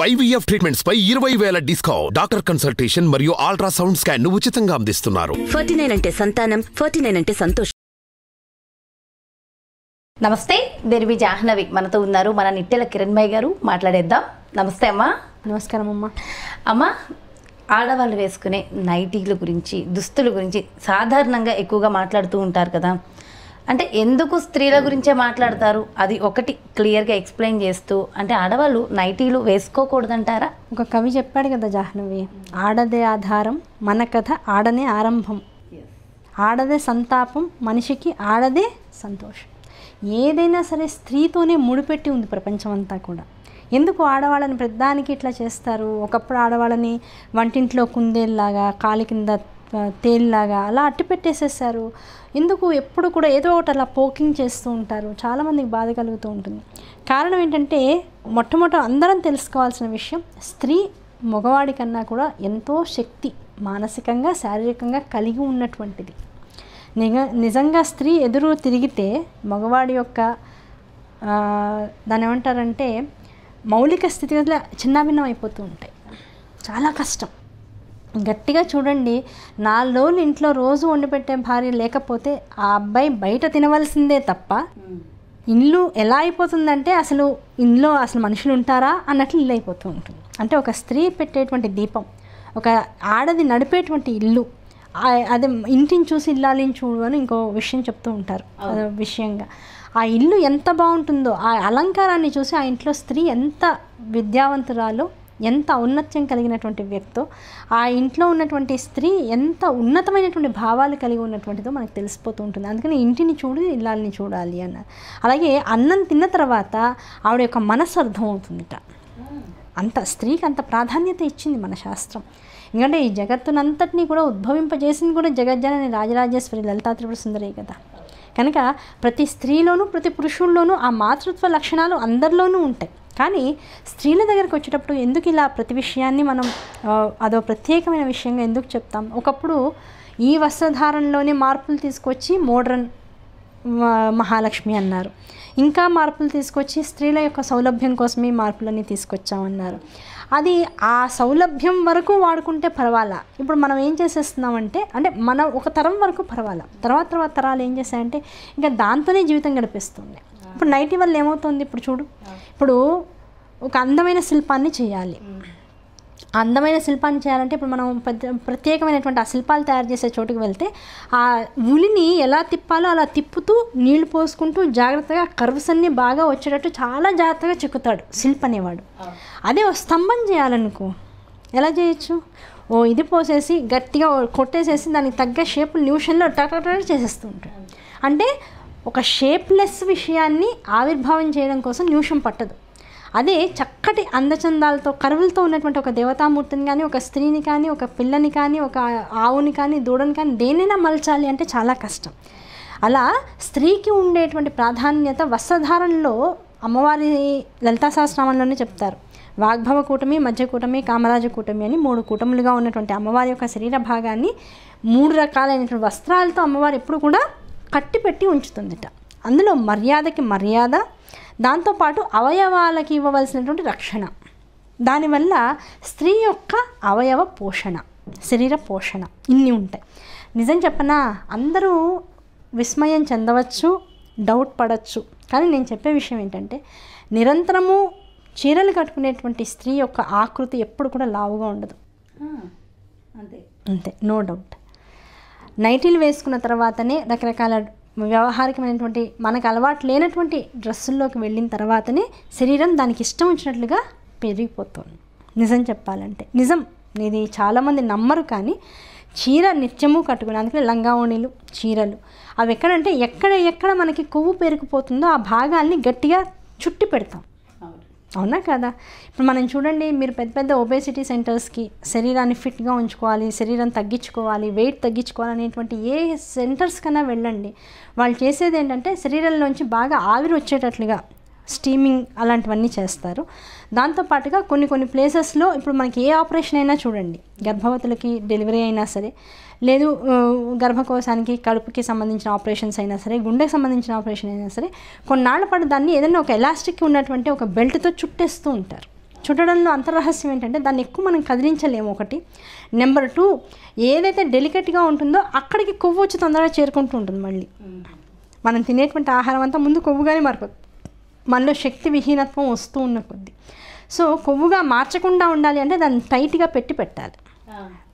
IVF treatments పై 20,000 discount. Doctor consultation మరియు ultrasound scan ను ఉచితంగా అందిస్తున్నారు. 49 అంటే సంతానం, 49 అంటే సంతోషం. నమస్తే, దేర్వి జాహ్నవి మనతో ఉన్నారు. మన నిట్టెల కిరణ్మయ్య గారు, మాట్లాడేద్దాం. నమస్తే అమ్మా. నమస్కారం అమ్మ. అమ్మ, ఆడవాళ్ళు వేసుకునే నైటీల గురించి, దుస్తుల గురించి సాధారణంగా ఎక్కువగా మాట్లాడుతూ ఉంటారు కదా. అంటే ఎందుకు స్త్రీల గురించే మాట్లాడతారు, అది ఒకటి క్లియర్గా ఎక్స్ప్లెయిన్ చేస్తూ, అంటే ఆడవాళ్ళు నైటీలు వేసుకోకూడదంటారా? ఒక కవి చెప్పాడు కదా జాహ్నవి, ఆడదే ఆధారం మన కథ ఆడనే ఆరంభం, ఆడదే సంతాపం మనిషికి ఆడదే సంతోషం. ఏదైనా సరే స్త్రీతోనే ముడిపెట్టి ఉంది ప్రపంచం అంతా కూడా. ఎందుకు ఆడవాళ్ళని ప్రతిదానికి ఇట్లా చేస్తారు? ఒకప్పుడు ఆడవాళ్ళని వంటింట్లో కుందేల్లాగా, కాలి కింద తేలిలాగా అలా అట్టి పెట్టేసేసారు. ఎందుకు ఎప్పుడు కూడా ఏదో ఒకటి అలా పోకింగ్ చేస్తూ ఉంటారు. చాలామందికి బాధ కలుగుతూ ఉంటుంది. కారణం ఏంటంటే, మొట్టమొదట అందరం తెలుసుకోవాల్సిన విషయం, స్త్రీ మగవాడి కన్నా కూడా ఎంతో శక్తి మానసికంగా, శారీరకంగా కలిగి ఉన్నటువంటిది. నిజంగా స్త్రీ ఎదురు తిరిగితే మగవాడి యొక్క దాని ఏమంటారంటే మౌలిక స్థితిగతులు చిన్నాభిన్నం అయిపోతూ ఉంటాయి. చాలా కష్టం. గట్టిగా చూడండి, 4 రోజులు ఇంట్లో రోజు వండి పెట్టే భార్య లేకపోతే ఆ అబ్బాయి బయట తినవలసిందే తప్ప, ఇల్లు ఎలా అయిపోతుందంటే అసలు ఇంట్లో అసలు మనుషులు ఉంటారా అన్నట్లు ఇల్లు అయిపోతూ ఉంటుంది. అంటే ఒక స్త్రీ పెట్టేటువంటి దీపం, ఒక ఆడది నడిపేటువంటి ఇల్లు, అదే ఇంటిని చూసి ఇల్లాలిని చూడు అని ఇంకో విషయం చెప్తూ ఉంటారు. అదే విషయంగా ఆ ఇల్లు ఎంత బాగుంటుందో, ఆ అలంకారాన్ని చూసి ఆ ఇంట్లో స్త్రీ ఎంత విద్యావంతురాలో, ఎంత ఔన్నత్యం కలిగినటువంటి వ్యక్తో, ఆ ఇంట్లో ఉన్నటువంటి స్త్రీ ఎంత ఉన్నతమైనటువంటి భావాలు కలిగి ఉన్నటువంటిదో మనకు తెలిసిపోతూ ఉంటుంది. అందుకని ఇంటిని చూడు, ఇల్లాలని చూడాలి అన్నారు. అలాగే అన్నం తిన్న తర్వాత ఆవిడ యొక్క మనస్సు అర్థమవుతుందిట. అంత స్త్రీకి అంత ప్రాధాన్యత ఇచ్చింది మన శాస్త్రం. ఎందుకంటే ఈ జగత్తునంతటినీ కూడా ఉద్భవింపజేసింది కూడా జగజ్జనని రాజరాజేశ్వరి లలితా త్రిపుర సుందరి కదా. కనుక ప్రతి స్త్రీలోనూ ప్రతి పురుషుల్లోనూ ఆ మాతృత్వ లక్షణాలు అందరిలోనూ ఉంటాయి. కానీ స్త్రీల దగ్గరకు వచ్చేటప్పుడు ఎందుకు ఇలా ప్రతి విషయాన్ని మనం అదో ప్రత్యేకమైన విషయంగా ఎందుకు చెప్తాం? ఒకప్పుడు ఈ వస్త్రధారణలోనే మార్పులు తీసుకొచ్చి మోడ్రన్ మహాలక్ష్మి అన్నారు. ఇంకా మార్పులు తీసుకొచ్చి స్త్రీల యొక్క సౌలభ్యం కోసమే మార్పులన్నీ తీసుకొచ్చామన్నారు. అది ఆ సౌలభ్యం వరకు వాడుకుంటే పర్వాలా. ఇప్పుడు మనం ఏం చేసేస్తున్నామంటే, అంటే మనం ఒక తరం వరకు పర్వాలా, తర్వాత తరాలు ఏం చేశాయంటే ఇంకా దాంతోనే జీవితం గడిపిస్తుంది. ఇప్పుడు నైటీ వల్ల ఏమవుతుంది? ఇప్పుడు చూడు, ఇప్పుడు ఒక అందమైన శిల్పాన్ని చేయాలి. అందమైన శిల్పాన్ని చేయాలంటే ఇప్పుడు మనం ప్రత్యేకమైనటువంటి ఆ శిల్పాలు తయారు చేసే చోటుకు వెళ్తే ఆ ఉలిని ఎలా తిప్పాలో అలా తిప్పుతూ నీళ్లు పోసుకుంటూ జాగ్రత్తగా కర్వ్స్ అన్నీ బాగా వచ్చేటట్టు చాలా జాగ్రత్తగా చెక్కుతాడు శిల్పి అనేవాడు. అదే స్తంభం చేయాలనుకో ఎలా చేయొచ్చు? ఇది పోసేసి గట్టిగా కొట్టేసేసి దానికి తగ్గ షేపులు నిమిషంలో టట చేసేస్తూ ఉంటాడు. అంటే ఒక షేప్లెస్ విషయాన్ని ఆవిర్భావం చేయడం కోసం నిమిషం పట్టదు. అదే చక్కటి అందచందాలతో కరువులతో ఉన్నటువంటి ఒక దేవతామూర్తిని కానీ, ఒక స్త్రీని కానీ, ఒక పిల్లని కానీ, ఒక ఆవుని కానీ, దూడని కానీ దేనైనా మలచాలి అంటే చాలా కష్టం. అలా స్త్రీకి ఉండేటువంటి ప్రాధాన్యత వస్త్రధారణలో అమ్మవారి లలితా సహస్రనామంలోనే చెప్తారు. వాగ్భవ కూటమి, మధ్య కూటమి, కామరాజ కూటమి అని 3 కూటములుగా ఉన్నటువంటి అమ్మవారి యొక్క శరీర భాగాన్ని 3 రకాలైనటువంటి వస్త్రాలతో అమ్మవారు ఎప్పుడు కూడా కట్టిపెట్టి ఉంచుతుందిట. అందులో మర్యాదకి మర్యాద, దాంతోపాటు అవయవాలకి ఇవ్వవలసినటువంటి రక్షణ, దానివల్ల స్త్రీ యొక్క అవయవ పోషణ, శరీర పోషణ ఇన్ని ఉంటాయి. నిజం చెప్పనా, అందరూ విస్మయం చెందవచ్చు, డౌట్ పడవచ్చు. కానీ నేను చెప్పే విషయం ఏంటంటే, నిరంతరము చీరలు కట్టుకునేటువంటి స్త్రీ యొక్క ఆకృతి ఎప్పుడు కూడా లావుగా ఉండదు. అంతే, నో డౌట్. నైటీలు వేసుకున్న తర్వాతనే రకరకాల వ్యవహారికమైనటువంటి మనకు అలవాటు లేనటువంటి డ్రెస్సుల్లోకి వెళ్ళిన తర్వాతనే శరీరం దానికి ఇష్టం వచ్చినట్లుగా పెరిగిపోతుంది. నిజం చెప్పాలంటే నిజం, ఇది చాలామంది నమ్మరు. కానీ చీర నిత్యము కట్టుకుని, అందుకే లంగావోణీలు, చీరలు అవి ఎక్కడంటే ఎక్కడ మనకి కొవ్వు పెరిగిపోతుందో ఆ భాగాల్ని గట్టిగా చుట్టి పెడతాం. అవునా కదా? ఇప్పుడు మనం చూడండి, మీరు పెద్ద ఒబేసిటీ సెంటర్స్కి శరీరాన్ని ఫిట్గా ఉంచుకోవాలి, శరీరం తగ్గించుకోవాలి, వెయిట్ తగ్గించుకోవాలి అనేటువంటి ఏ సెంటర్స్ కన్నా వెళ్ళండి. వాళ్ళు చేసేది ఏంటంటే శరీరంలోంచి బాగా ఆవిరి వచ్చేటట్లుగా స్టీమింగ్ అలాంటివన్నీ చేస్తారు. దాంతోపాటుగా కొన్ని ప్లేసెస్లో ఇప్పుడు మనకి ఏ ఆపరేషన్ అయినా చూడండి, గర్భవతులకి డెలివరీ అయినా సరే, లేదు గర్భకోశానికి కడుపుకి సంబంధించిన ఆపరేషన్స్ అయినా సరే, గుండెకి సంబంధించిన ఆపరేషన్ అయినా సరే, కొన్నాళ్ల పాటు దాన్ని ఏదైనా ఒక ఎలాస్టిక్ ఉన్నటువంటి ఒక బెల్ట్తో చుట్టేస్తూ ఉంటారు. చుట్టడంలో అంతర్రహస్యం ఏంటంటే దాన్ని ఎక్కువ మనం కదిలించలేము ఒకటి. నెంబర్ 2, ఏదైతే డెలికేట్గా ఉంటుందో అక్కడికి కొవ్వు వచ్చి తొందరగా చేరుకుంటూ ఉంటుంది. మళ్ళీ మనం తినేటువంటి ఆహారం అంతా ముందు కొవ్వుగానే మారిపోతుంది, మనలో శక్తి విహీనత్వం వస్తూ ఉన్న కొద్దీ. సో కొవ్వుగా మార్చకుండా ఉండాలి అంటే దాన్ని టైట్గా పెట్టాలి.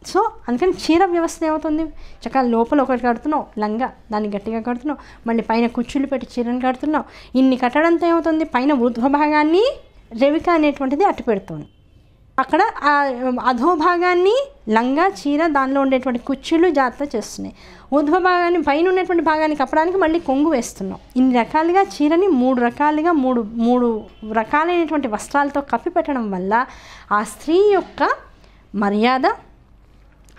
సో అందుకని చీర వ్యవస్థ ఏమవుతుంది, చక్కగా లోపల ఒకటి కడుతున్నావు లంగా, దాన్ని గట్టిగా కడుతున్నావు, మళ్ళీ పైన కుచ్చుళ్ళు పెట్టి చీరను కడుతున్నావు. ఇన్ని కట్టడంతో ఏమవుతుంది, పైన ఊర్ధ్వ భాగాన్ని రెవిక అనేటువంటిది అట్టు పెడుతుంది, అక్కడ అధోభాగాన్ని లంగా చీర దానిలో ఉండేటువంటి కుచ్చుళ్ళు జాగ్రత్త చేస్తున్నాయి. ఊర్ధ్వ భాగాన్ని పైన ఉన్నటువంటి భాగాన్ని కప్పడానికి మళ్ళీ కొంగు వేస్తున్నాం. ఇన్ని రకాలుగా చీరని మూడు రకాలైనటువంటి వస్త్రాలతో కప్పి పెట్టడం వల్ల ఆ స్త్రీ యొక్క మర్యాద,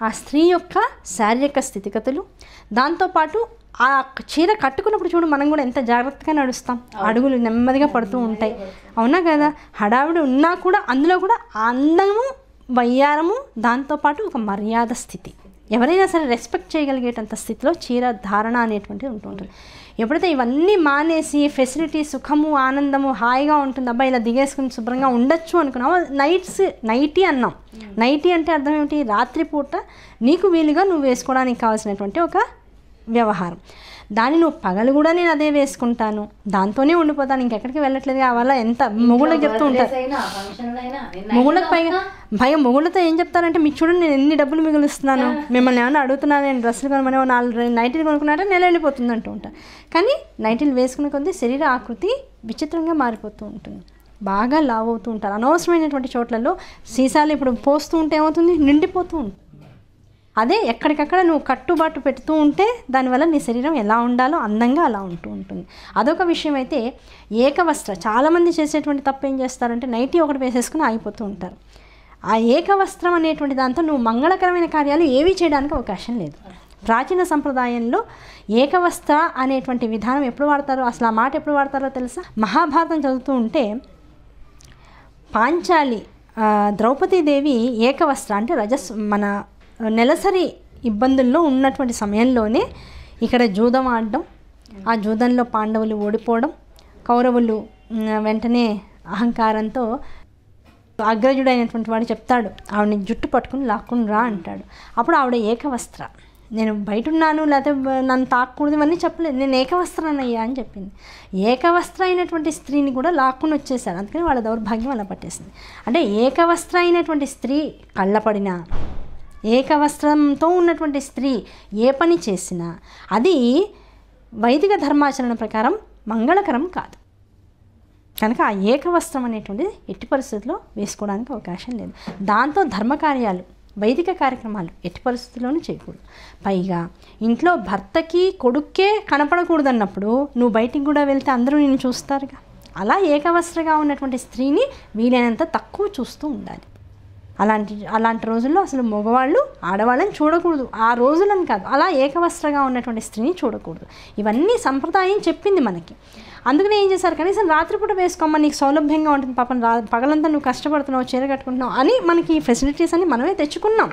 ఆ స్త్రీ యొక్క శారీరక స్థితిగతులు, దాంతోపాటు ఆ చీర కట్టుకున్నప్పుడు చూడు మనం కూడా ఎంత జాగ్రత్తగా నడుస్తాం, అడుగులు నెమ్మదిగా పడుతూ ఉంటాయి, అవునా కదా. హడావిడి ఉన్నా కూడా అందులో కూడా అందము, వయ్యారము, దాంతోపాటు ఒక మర్యాద స్థితి, ఎవరైనా సరే రెస్పెక్ట్ చేయగలిగేటంత స్థితిలో చీర ధారణ అనేటువంటిది ఉంటుంటుంది. ఎప్పుడైతే ఇవన్నీ మానేసి ఫెసిలిటీ, సుఖము, ఆనందము, హాయిగా ఉంటుంది, అబ్బాయి ఇలా దిగేసుకుని శుభ్రంగా ఉండొచ్చు అనుకున్నాము. నైటీ అన్నాం. నైటీ అంటే అర్థం ఏమిటి, రాత్రిపూట నీకు వీలుగా నువ్వు వేసుకోవడానికి కావాల్సినటువంటి ఒక వ్యవహారం. దాన్ని నువ్వు పగలు కూడా నేను అదే వేసుకుంటాను, దాంతోనే ఉండిపోతాను, ఇంకెక్కడికి వెళ్ళట్లేదు. వల్ల ఎంత మొగుళ్ళకి చెప్తూ ఉంటారు, మొగుళ్ళకి పైగా మొగుళ్ళతో ఏం చెప్తారంటే, మీకు చూడండి నేను ఎన్ని డబ్బులు మిగులుస్తున్నాను, మిమ్మల్ని ఏమైనా అడుగుతున్నాను, నేను డ్రెస్సులు కొనమని 4 నైటీలు కొనుక్కున్నారంటే నెల వెళ్ళిపోతుంది అంటూ ఉంటాను. కానీ నైటీలు వేసుకునే కొద్దీ శరీర ఆకృతి విచిత్రంగా మారిపోతూ ఉంటుంది, బాగా లావ్ అవుతూ ఉంటారు. అనవసరమైనటువంటి చోట్లలో సీసాలు ఇప్పుడు పోస్తూ ఉంటే ఏమవుతుంది, నిండిపోతూ ఉంటుంది. అదే ఎక్కడికక్కడ నువ్వు కట్టుబాటు పెడుతూ ఉంటే దానివల్ల నీ శరీరం ఎలా ఉండాలో అందంగా అలా ఉంటూ ఉంటుంది. అదొక విషయం. అయితే ఏకవస్త్ర, చాలామంది చేసేటువంటి తప్పు ఏం చేస్తారంటే నైటీ ఒకటి వేసేసుకుని ఆగిపోతూ ఉంటారు. ఆ ఏకవస్త్రం అనేటువంటి దాంతో నువ్వు మంగళకరమైన కార్యాలు ఏవీ చేయడానికి అవకాశం లేదు. ప్రాచీన సంప్రదాయంలో ఏకవస్త్ర అనేటువంటి విధానం ఎప్పుడు వాడతారో, అసలు ఆ మాట ఎప్పుడు వాడతారో తెలుసా, మహాభారతం చదువుతూ ఉంటే పాంచాలి ద్రౌపదీదేవి ఏకవస్త్ర అంటే మన నెలసరి ఇబ్బందుల్లో ఉన్నటువంటి సమయంలోనే ఇక్కడ జూదం ఆడడం, ఆ జూదంలో పాండవులు ఓడిపోవడం, కౌరవులు వెంటనే అహంకారంతో అగ్రజుడైనటువంటి వాడు చెప్తాడు, ఆవిడని జుట్టు పట్టుకుని లాక్కుని రా అంటాడు. అప్పుడు ఆవిడ ఏకవస్త్ర, నేను బయట ఉన్నాను లేకపోతే నన్ను తాకూడదు ఇవన్నీ చెప్పలేదు, నేను ఏకవస్త్రాన్నయ్యా అని చెప్పింది. ఏకవస్త్ర అయినటువంటి స్త్రీని కూడా లాక్కుని వచ్చేసారు, అందుకని వాళ్ళ దౌర్భాగ్యం అలా పట్టేసింది. అంటే ఏకవస్త్ర అయినటువంటి స్త్రీ కళ్ళపడినా, ఏకవస్త్రంతో ఉన్నటువంటి స్త్రీ ఏ పని చేసినా అది వైదిక ధర్మాచరణ ప్రకారం మంగళకరం కాదు. కనుక ఆ ఏకవస్త్రం అనేటువంటిది ఎట్టి పరిస్థితుల్లో వేసుకోవడానికి అవకాశం లేదు. దాంతో ధర్మకార్యాలు, వైదిక కార్యక్రమాలు ఎట్టి పరిస్థితుల్లోనూ చేయకూడదు. పైగా ఇంట్లో భర్తకి కొడుక్కే కనపడకూడదన్నప్పుడు నువ్వు బయటికి కూడా వెళ్తే అందరూ నిన్ను చూస్తారుగా. అలా ఏకవస్త్రగా ఉన్నటువంటి స్త్రీని వీలైనంత తక్కువ చూస్తూ ఉండాలి. అలాంటి రోజుల్లో అసలు మగవాళ్ళు ఆడవాళ్ళని చూడకూడదు, ఆ రోజులను కాదు, అలా ఏకవస్త్రగా ఉన్నటువంటి స్త్రీని చూడకూడదు. ఇవన్నీ సంప్రదాయం చెప్పింది మనకి. అందుకనే ఏం చేశారు, కనీసం రాత్రిపూట వేసుకోమ్మా, నీకు సౌలభ్యంగా ఉంటుంది, పాపం పగలంతా నువ్వు కష్టపడుతున్నావు, చీర కట్టుకుంటున్నావు అని మనకి ఫెసిలిటీస్ అన్ని మనమే తెచ్చుకున్నాం.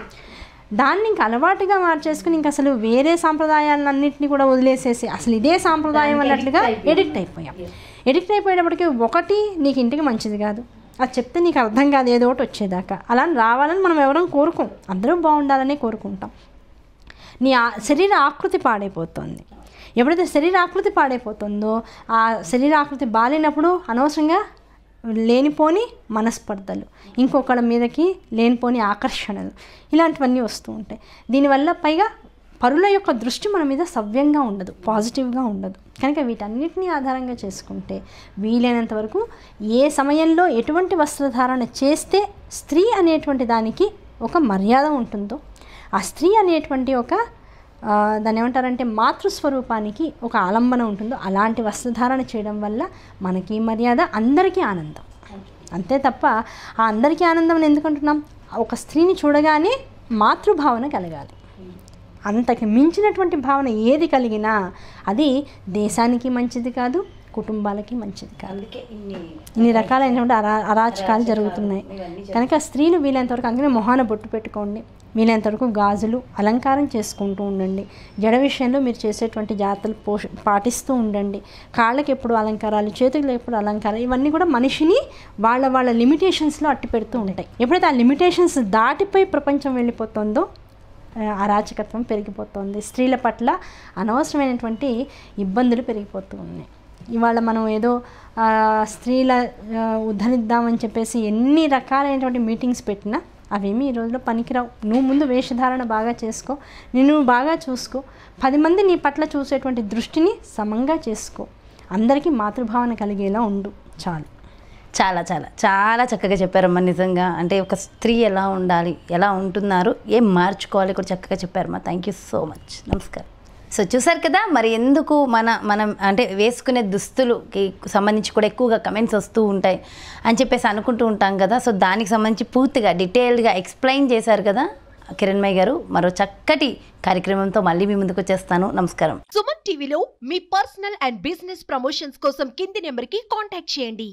దాన్ని ఇంక అలవాటుగా మార్చేసుకుని ఇంక అసలు వేరే సాంప్రదాయాలన్నింటినీ కూడా వదిలేసేసి అసలు ఇదే సాంప్రదాయం అన్నట్లుగా ఎడిక్ట్ అయిపోయాం. ఎడిక్ట్ అయిపోయేటప్పటికి ఒకటి నీకు ఇంటికి మంచిది కాదు, అది చెప్తే నీకు అర్థం కాదు ఏదో ఒకటి వచ్చేదాకా. అలా రావాలని మనం ఎవరం కోరుకోం, అందరూ బాగుండాలని కోరుకుంటాం. నీ శరీర ఆకృతి పాడైపోతుంది. ఎప్పుడైతే శరీర ఆకృతి పాడైపోతుందో ఆ శరీర ఆకృతి బాలేనప్పుడు అనవసరంగా లేనిపోని మనస్పర్ధలు, ఇంకొకళ్ళ మీదకి లేనిపోని ఆకర్షణలు, ఇలాంటివన్నీ వస్తూ ఉంటాయి. దీనివల్ల పైగా పరుల యొక్క దృష్టి మన మీద సవ్యంగా ఉండదు, పాజిటివ్గా ఉండదు. కనుక వీటన్నిటినీ ఆధారంగా చేసుకుంటే వీలైనంత వరకు ఏ సమయంలో ఎటువంటి వస్త్రధారణ చేస్తే స్త్రీ అనేటువంటి దానికి ఒక మర్యాద ఉంటుందో, ఆ స్త్రీ అనేటువంటి ఒక దాన్ని ఏమంటారంటే మాతృస్వరూపానికి ఒక ఆలంబన ఉంటుందో అలాంటి వస్త్రధారణ చేయడం వల్ల మనకి మర్యాద, అందరికీ ఆనందం. అంతే తప్ప ఆ అందరికీ ఆనందం ఎందుకంటున్నాం, ఒక స్త్రీని చూడగానే మాతృభావన కలగాలి. అంతకి మించినటువంటి భావన ఏది కలిగినా అది దేశానికి మంచిది కాదు, కుటుంబాలకి మంచిది కాదు. ఇన్ని రకాలైనటువంటి అరాచకాలు జరుగుతున్నాయి. కనుక స్త్రీలు వీలైనంతవరకు అందుకనే మొహాన బొట్టు పెట్టుకోండి, వీలైనంత వరకు గాజులు అలంకారం చేసుకుంటూ ఉండండి. జడ విషయంలో మీరు చేసేటువంటి జాగ్రత్తలు పాటిస్తూ ఉండండి. కాళ్ళకి ఎప్పుడు అలంకారాలు, చేతులకు ఎప్పుడు అలంకారాలు, ఇవన్నీ కూడా మనిషిని వాళ్ళ లిమిటేషన్స్లో అట్టి పెడుతూ ఉంటాయి. ఎప్పుడైతే ఆ లిమిటేషన్స్ దాటిపోయి ప్రపంచం వెళ్ళిపోతుందో అరాచకత్వం పెరిగిపోతుంది. స్త్రీల పట్ల అనవసరమైనటువంటి ఇబ్బందులు పెరిగిపోతూ ఉన్నాయి. ఇవాళ మనం ఏదో స్త్రీల ఉద్ధరిద్దామని చెప్పేసి ఎన్ని రకాలైనటువంటి మీటింగ్స్ పెట్టినా అవేమీ ఈ రోజులో పనికిరావు. నువ్వు ముందు వేషధారణ బాగా చేసుకో, నిన్ను బాగా చూసుకో, 10 మంది నీ పట్ల చూసేటువంటి దృష్టిని సమంగా చేసుకో, అందరికీ మాతృభావన కలిగేలా ఉండు, చాలు. చాలా చాలా చాలా చక్కగా చెప్పారమ్మా. నిజంగా అంటే ఒక స్త్రీ ఎలా ఉండాలి, ఎలా ఉంటున్నారు, ఏం మార్చుకోవాలి కూడా చక్కగా చెప్పారమ్మా. Thank you so much. నమస్కారం. సో చూసారు కదా, మరి ఎందుకు మనం అంటే వేసుకునే దుస్తులుకి సంబంధించి కూడా ఎక్కువగా కమెంట్స్ వస్తూ ఉంటాయి అని చెప్పేసి అనుకుంటూ ఉంటాం కదా. సో దానికి సంబంధించి పూర్తిగా డీటెయిల్డ్గా ఎక్స్ప్లెయిన్ చేశారు కదా కిరణ్మయి గారు. మరో చక్కటి కార్యక్రమంతో మళ్ళీ మీ ముందుకు వచ్చేస్తాను. నమస్కారం. సుమన్ టీవీలో మీ పర్సనల్ అండ్ బిజినెస్ ప్రమోషన్స్ కోసం కింది నెంబర్కి కాంటాక్ట్ చేయండి.